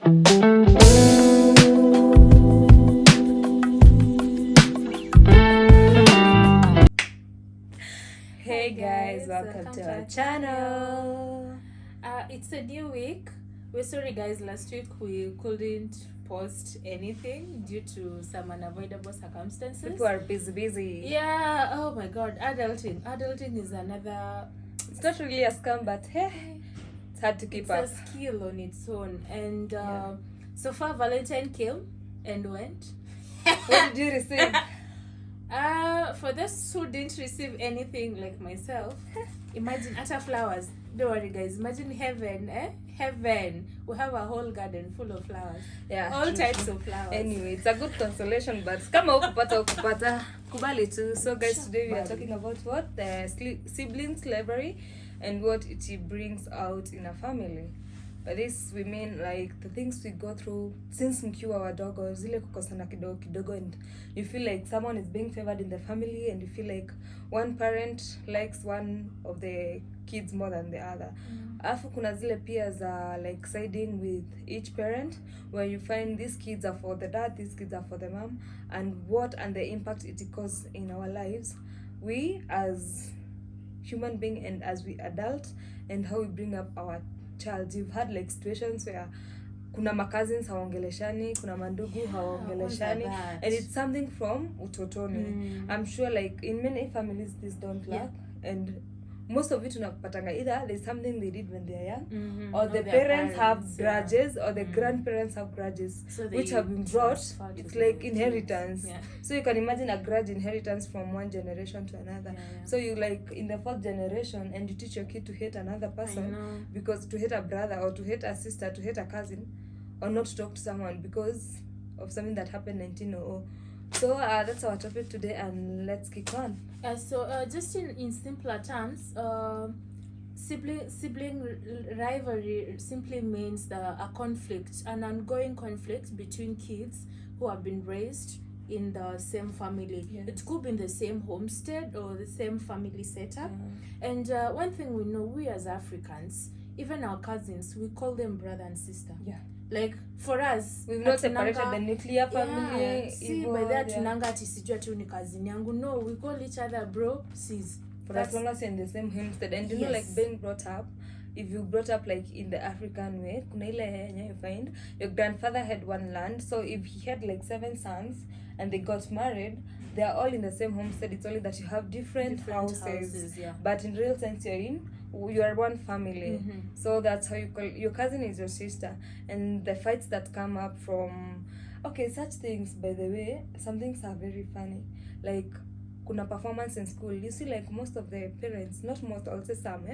Hey guys, welcome to our channel. It's a new week. We're sorry guys, last week we couldn't post anything due to some unavoidable circumstances. People are busy. Yeah, oh my god, adulting is another, it's not really a scam, but hey, it's hard to keep up. It's a skill on its own. And so far Valentine came and went. What did you receive? For those who didn't receive anything like myself, imagine utter flowers. Don't worry guys, imagine heaven, heaven. We have a whole garden full of flowers. Yeah, all types of flowers. Anyway, it's a good consolation, but kama ukupata kubali too. So guys, today we are talking about what the siblings rivalry and what it brings out in a family. By this we mean like the things we go through since mkiwa wadogo, zile kukosana kidogo, and you feel like someone is being favored in the family, and you feel like one parent likes one of the kids more than the other. Alafu kuna zile pia za like siding with each parent, where you find these kids are for the dad, these kids are for the mom, and the impact it causes in our lives, we as human being and as we adult, and how we bring up our child. You've had like situations where kuna cousins hawaongeleshani, kuna mandugu hawaongeleshani, and it's something from utotoni. I'm sure like in many families this don't lack, and most of it unapatanga either there's something they did when they're young, or the parents have grudges, or the grandparents have grudges, so which have been brought. It's like inheritance. So you can imagine a grudge inheritance from one generation to another. So you like in the fourth generation, and you teach your kid to hate another person, because to hate a brother, or to hate a sister, to hate a cousin, or not to talk to someone because of something that happened 1900. So that's our topic today, and let's kick on. Just in simpler terms, sibling rivalry simply means a conflict, an ongoing conflict between kids who have been raised in the same family. It could be in the same homestead or the same family setup. And one thing we know, we as Africans, even our cousins, we call them brother and sister. Like for us, we've not separated the nuclear family. See, by that tunanga ati sijua tu ni cousin yangu. No, we call each other bro, sis. For as long as you're in the same homestead. And you know, like being brought up, if you brought up like in the African way, kuna ile yenye you find your grandfather had one land, so if he had like 7 sons and they got married, they are all in the same homestead. It's only that you have different houses. But in real sense, you are one family. So that's how you call your cousin is your sister. And the fights that come up from such things, by the way, some things are very funny. Like kuna performance in school, you see like most of the parents, not most, I'll say some,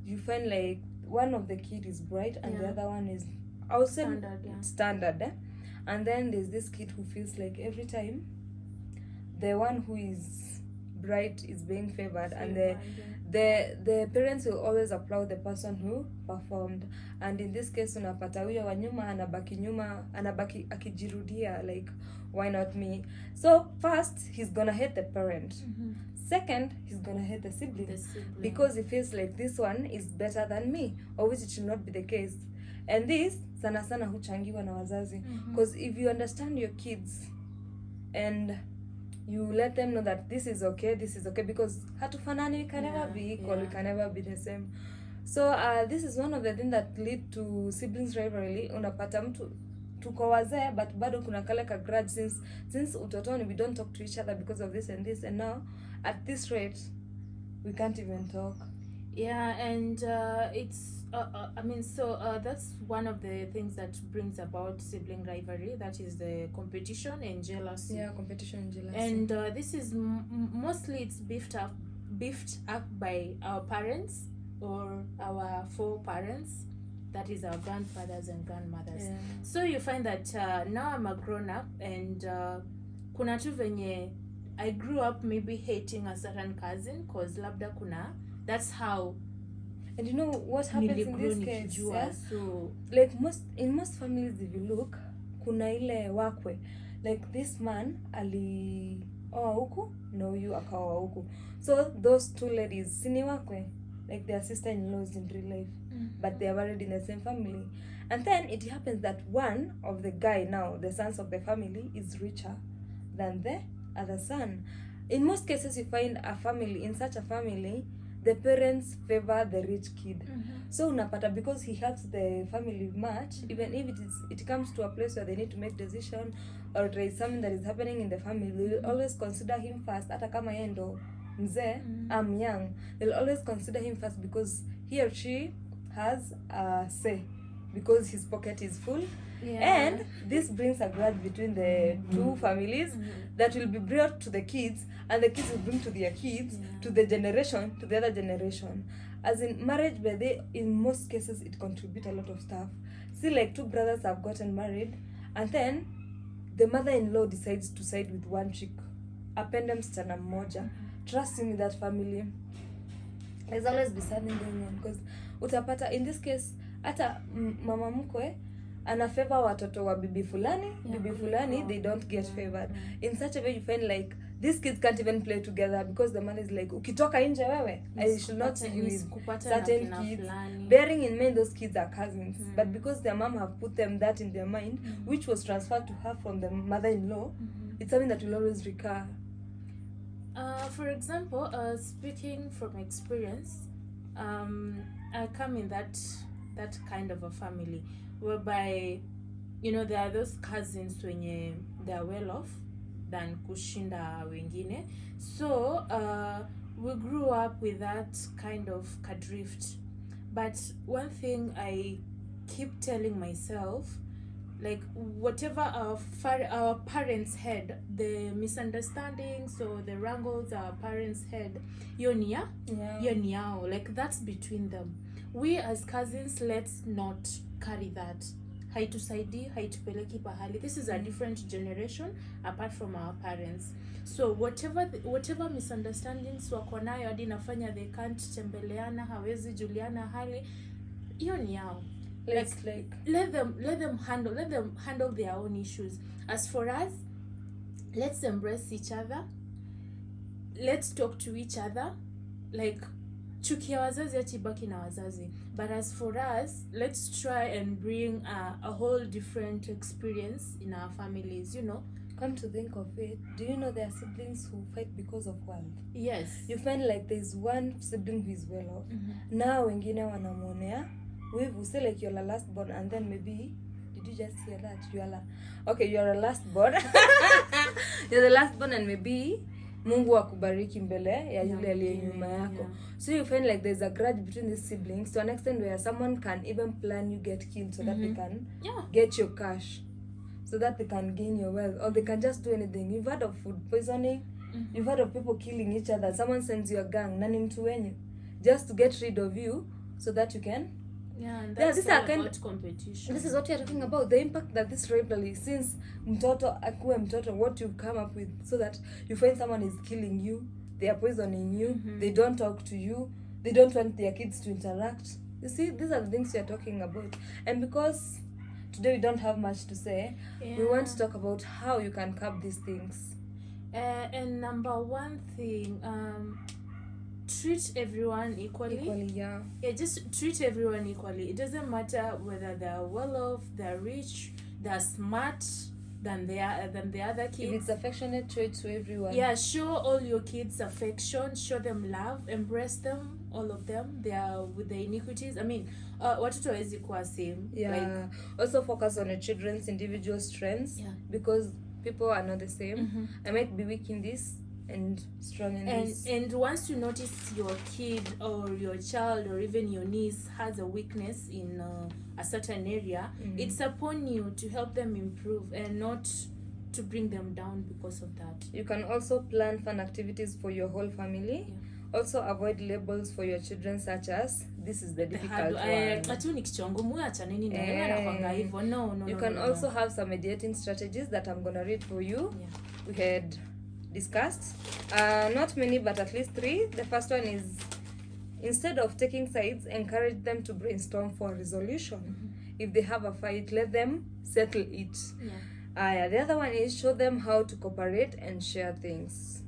you find like one of the kid is bright and the other one is also standard. And then there's this kid who feels like every time the one who is bright is being favored, and the parents will always applaud the person who performed. And in this case unapata huyo wa nyuma anabaki akijirudia, like why not me? So first he's gonna hate the parent. Second, he's gonna hate the sibling, because he feels like this one is better than me, or which it should not be the case. And this sana sana huchangiwa na wazazi, because if you understand your kids and you let them know that this is okay, because hatufanani, we can never be equal, we can never be the same. So this is one of the things that lead to siblings rivalry. Unapata mtu tuko wazee but bado kuna kale ka grudge since utotoni, we don't talk to each other because of this and this, and now at this rate we can't even talk. And it's that's one of the things that brings about sibling rivalry, that is the competition and jealousy. And this is mostly it's beefed up by our parents or our foreparents, that is our grandfathers and grandmothers. So you find that now I'm a grown up, and kuna tu venye I grew up maybe hating a certain cousin cause labda kuna, that's how. And you know what happens in this case? So like in most families, if you look, kuna ile wakwe, like this man ali huku na huyu akaoa huku, so those two ladies sini wakwe, like their sister-in-laws in real life, but they are married in the same family. And then it happens that one of the guy, now the sons of the family, is richer than the other son. In most cases, you find a family, in such a family, the parents favor the rich kid. So unapata, because he helps the family much, even if it comes to a place where they need to make decision, or there is something that is happening in the family, they'll always consider him first. Hata kama yeye ndo mzee, I'm young, they'll always consider him first because he or she has a say, because his pocket is full. And this brings a grudge between the two families that will be brought to the kids, and the kids will bring to their kids, to the other generation. As in marriage, by in most cases it contributes a lot of stuff. See, like two brothers have gotten married, and then the mother-in-law decides to side with one chick, apende msichana mmoja. Trust me, that family, there's always be something going on, because utapata in this case hata mama mkwe ana favor watoto wa bibi fulani, they don't get favored. In such a way, you find like these kids can't even play together, because the man is like, ukitoka nje wewe, I should not see you with certain kids, bearing in mind those kids are cousins. But because their mom have put them that in their mind, which was transferred to her from the mother-in-law, it's something that will always recur. For example, speaking from experience, I come in that kind of a family whereby, there are those cousins when they are well off than kushinda wengine. So we grew up with that kind of kadrift. But one thing I keep telling myself, like whatever our parents had, the misunderstandings or the wrangles our parents had, yonia, like that's between them. We as cousins, let's not carry that. Haitusaidi, haitupeleki pahali. This is a different generation apart from our parents. So whatever misunderstandings wako nayo hadi nafanya they can't tembeleana, hawezi juliana hali, hiyo ni yao. Let them handle their own issues. As for us, let's embrace each other. Let's talk to each other. Like, chukia wazazi atibaki na wazazi. But as for us, let's try and bring a whole different experience in our families, Come to think of it, do you know there are siblings who fight because of wealth? Yes. You find like there's one sibling who is well off. Now wengine wanamonea. We say like you're the last born, and then maybe, did you just hear that? You're a last born. You're the last born, and maybe Mungu akubariki mbele ya yule aliye nyuma yako. So you find like there's a grudge between these siblings to an extent where someone can even plan you get killed so that they can get your cash, so that they can gain your wealth, or they can just do anything. You've heard of food poisoning. You've heard of people killing each other. Someone sends you a gang, nani mtu wenyu, just to get rid of you so that you can. And that's about competition. This is what you're talking about, the impact that this rivalry, since mtoto akuwe mtoto, what you've come up with, so that you find someone is killing you, they are poisoning you, they don't talk to you, they don't want their kids to interact. You see, these are the things you're talking about. And because today we don't have much to say, we want to talk about how you can curb these things. And number one thing, treat everyone equally. Just treat everyone equally. It doesn't matter whether they're well off, they're rich, they're smart than the other kids. If it's affectionate, show it to everyone. Show all your kids affection, show them love, embrace them, all of them. They are with the iniquities. I mean, watoto hawezi kuwa same. Also focus on your children's individual strengths, because people are not the same. I might be weak in this and strong in this. And once you notice your kid or your child or even your niece has a weakness in a certain area, it's upon you to help them improve and not to bring them down because of that. You can also plan fun activities for your whole family. Also avoid labels for your children, such as this is the difficult one. You can also have some mediating strategies that I'm gonna read for you. We had discussed not many, but at least 3. The first one is, instead of taking sides, encourage them to brainstorm for a resolution. If they have a fight, let them settle it. The other one is, show them how to cooperate and share things.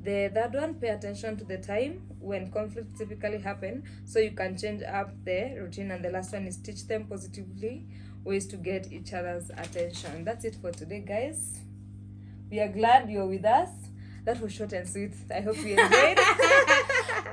The third one, pay attention to the time when conflicts typically happen so you can change up the routine. And the last one is, teach them positively ways to get each other's attention. That's it for today, guys. We are glad you're with us. That was short and sweet. I hope you enjoyed.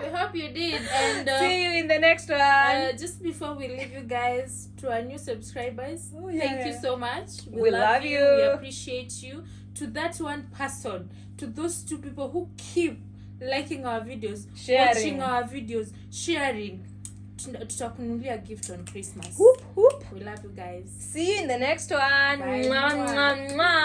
We hope you did. And see you in the next one. Just before we leave you guys, to our new subscribers, thank you so much. We love you. We appreciate you. To that one person, to those 2 people who keep liking our videos, watching our videos, sharing, tutakununulia gift on Christmas. Whoop, whoop. We love you guys. See you in the next one. Bye. Mwah, mwah, mwah.